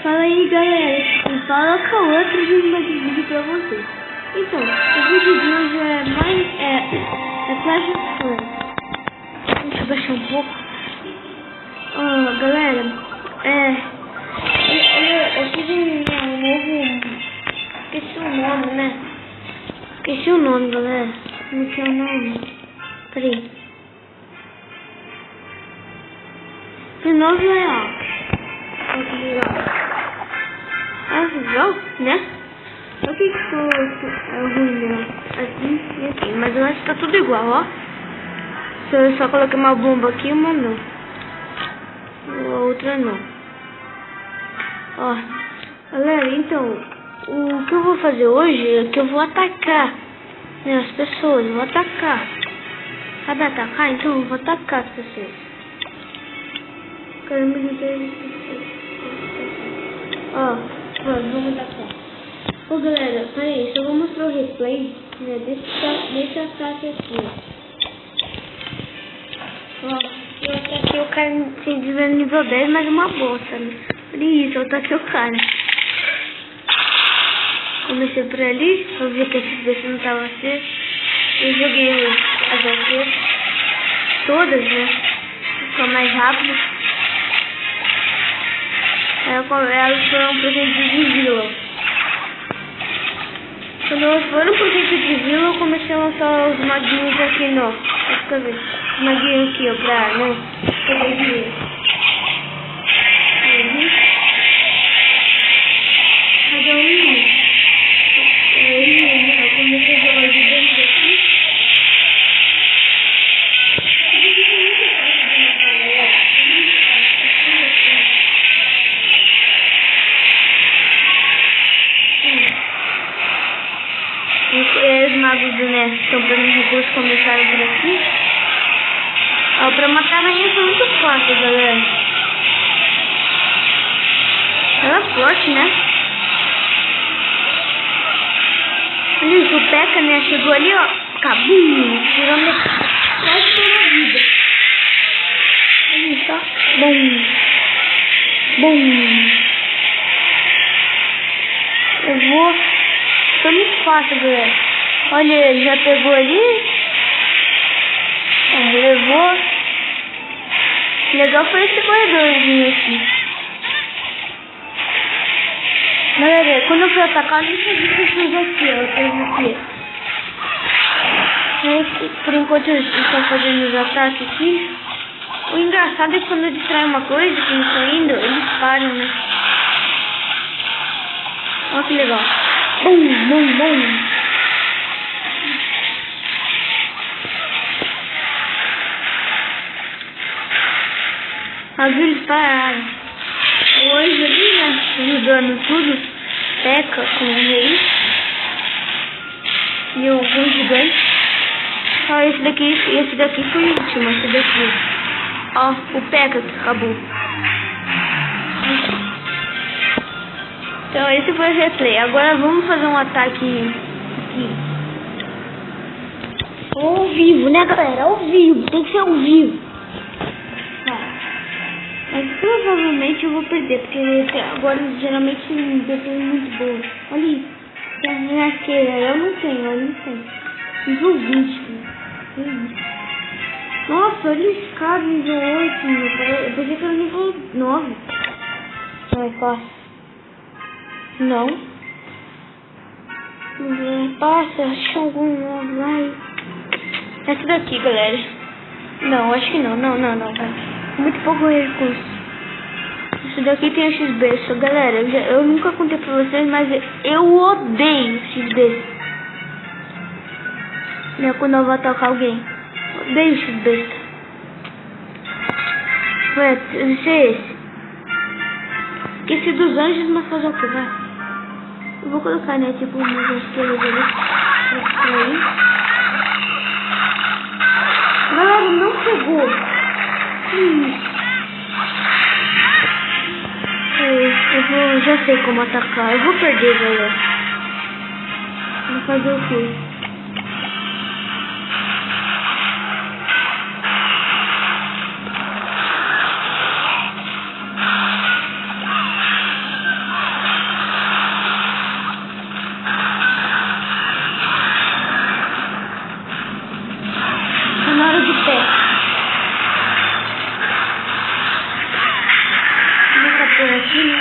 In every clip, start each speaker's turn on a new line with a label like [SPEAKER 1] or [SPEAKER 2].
[SPEAKER 1] Fala aí, galera. Um fala com o outro de mais um vídeo pra vocês. Então, o vídeo de hoje é Clash of Clans. Deixa eu baixar um pouco. Galera, eu fiz um novo... Esqueci o nome, né? Esqueci o nome, galera. Como que é o nome? Peraí. Foi novo layout. Legal, né? Só que é ruim, né? Assim e assim. Mas eu acho que tá tudo igual, ó. Eu só coloquei uma bomba aqui e uma não. A outra não. Ó. Galera, então, o que eu vou fazer hoje é que eu vou atacar, né, as pessoas. Eu vou atacar. Sabe atacar? Então eu vou atacar as pessoas. Caramba, não tem... Ó, vamos atacar. Ô galera, peraí, só vou mostrar o replay, né, desse ataque aqui. Ó, eu ataquei o cara sem dizer nível 10, mas uma bosta, né? Por isso, eu ataquei o cara. Comecei por ali, eu vi que esse desse não tava certo. Eu joguei as aqui, todas, né? Ficou mais rápido. Elas foram pro centro de vila. Quando elas foram pro centro de vila, eu comecei a lançar os maguinhos aqui, não. Deixa eu ver. Os maguinhos aqui, ó, pra, né? Pegar dinheiro. Cada um. Eu comecei a jogar de dentro aqui. Os magos do Nest estão pegando recursos, começaram por aqui. Ó, pra matar a rainha foi muito fácil, galera. Ela é forte, né? Olha isso, o P.E.K.K.A, né? Chegou ali, ó. Cabum! Tirou metade da vida. Olha isso, ó. Bum! Bum! Eu vou... Foi muito fácil, galera. Olha, ele já pegou ali. Levou. Legal foi esse corredorzinho aqui. Galera, quando eu fui atacar, eu não sabia que eu fiz aqui, ó. Eu fiz aqui. Aí, por enquanto eu estou fazendo os ataques aqui. O engraçado é que quando eu distraio uma coisa, que eu estou indo, eles param, né? Olha que legal. Bum, bum, bum. As eles pararam. Hoje ali, né? Ajudando tudo. P.E.K.K.A com o rei. E o gigante. Ó, esse daqui foi o último. Esse daqui. Ó, o P.E.K.K.A que acabou. Então esse foi o replay. Agora vamos fazer um ataque aqui. Ao vivo, né, galera? Ao vivo. Tem que ser ao vivo. Mas provavelmente eu vou perder, porque agora geralmente eu tenho muito boa. Olha isso. Tem a minha arqueira. Eu não tenho. Nível 20. Nossa, olha esse cara nível 8. Eu pensei que era nível 9. Vai, passa. Não. Passa, acho que algum vai. Essa daqui, galera. Não, acho que não. Vai. Muito pouco recurso. Esse daqui tem a XB. Só, galera, eu nunca contei pra vocês, mas eu odeio XB. Né, quando eu vou atacar alguém. Odeio XB. Vai ser esse. Esqueci dos anjos, mas fazer o que, vai? Eu vou colocar, né, tipo, umas estrelas ali. Aí. Galera, não pegou. Eu já sei como atacar. Eu vou perder, galera. Vou fazer o quê? aqui, né?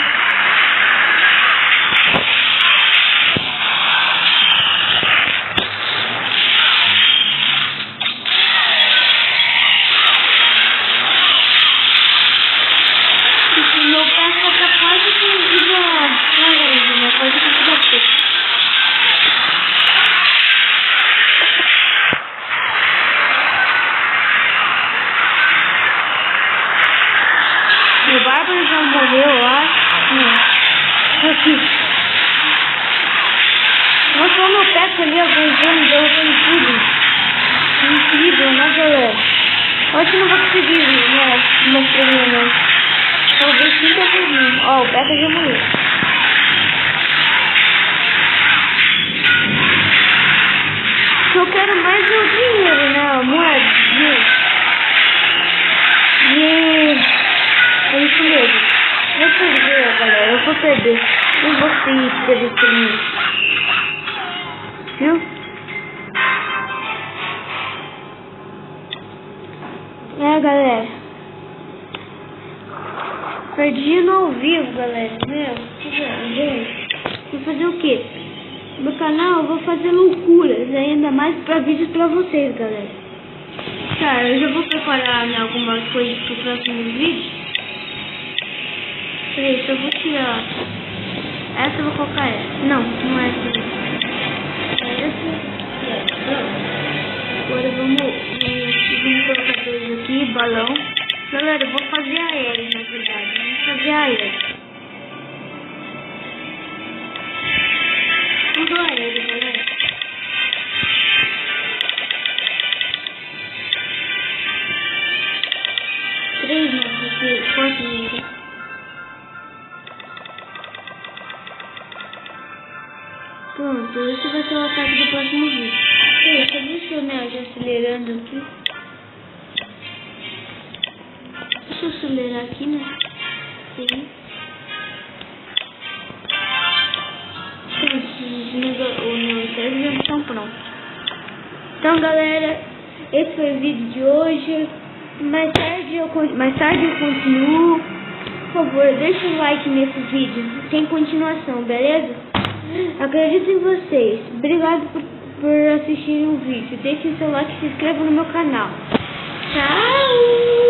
[SPEAKER 1] Meu pé tá quase que laranja, né? Quase que bater. O Bárbaro já morreu, eu acho. Não. Aqui. Vou só meu pé ali, aguentando, derrubando tudo. Incrível, né, galera? Eu acho que não vou conseguir, né? Mostrar não. Talvez sim, talvez não. Ó, o Beto já morreu. Eu quero mais o dinheiro, né? A moedinha. É isso mesmo. Vou perder, galera. Eu vou perder. Não vou perder por mim. Viu? Galera. Perdi no ao vivo, galera. Meu, gente. Vou fazer o quê? No canal eu vou fazer loucuras, ainda mais pra vídeos pra vocês, galera. Tá, eu já vou preparar, né, algumas coisas pro próximo vídeo. Peraí, só vou tirar. Essa eu vou colocar essa. Não, não é essa. É essa. Agora vamos colocar dois aqui, balão. Galera, eu vou fazer aéreo, na verdade. Vamos fazer aéreo. Tudo aéreo, galera. Três metros aqui, 4 metros. Pronto, esse vai ser o ataque do próximo vídeo. Só deixa eu, né, já acelerando aqui. Deixa eu acelerar aqui, né? Sim. Os já estão prontos. Então, galera, esse foi o vídeo de hoje. Mais tarde eu continuo. Por favor, deixa um like nesse vídeo. Tem continuação, beleza? Acredito em vocês. Obrigado por assistirem o vídeo. Deixe seu like e se inscreva no meu canal. Tchau!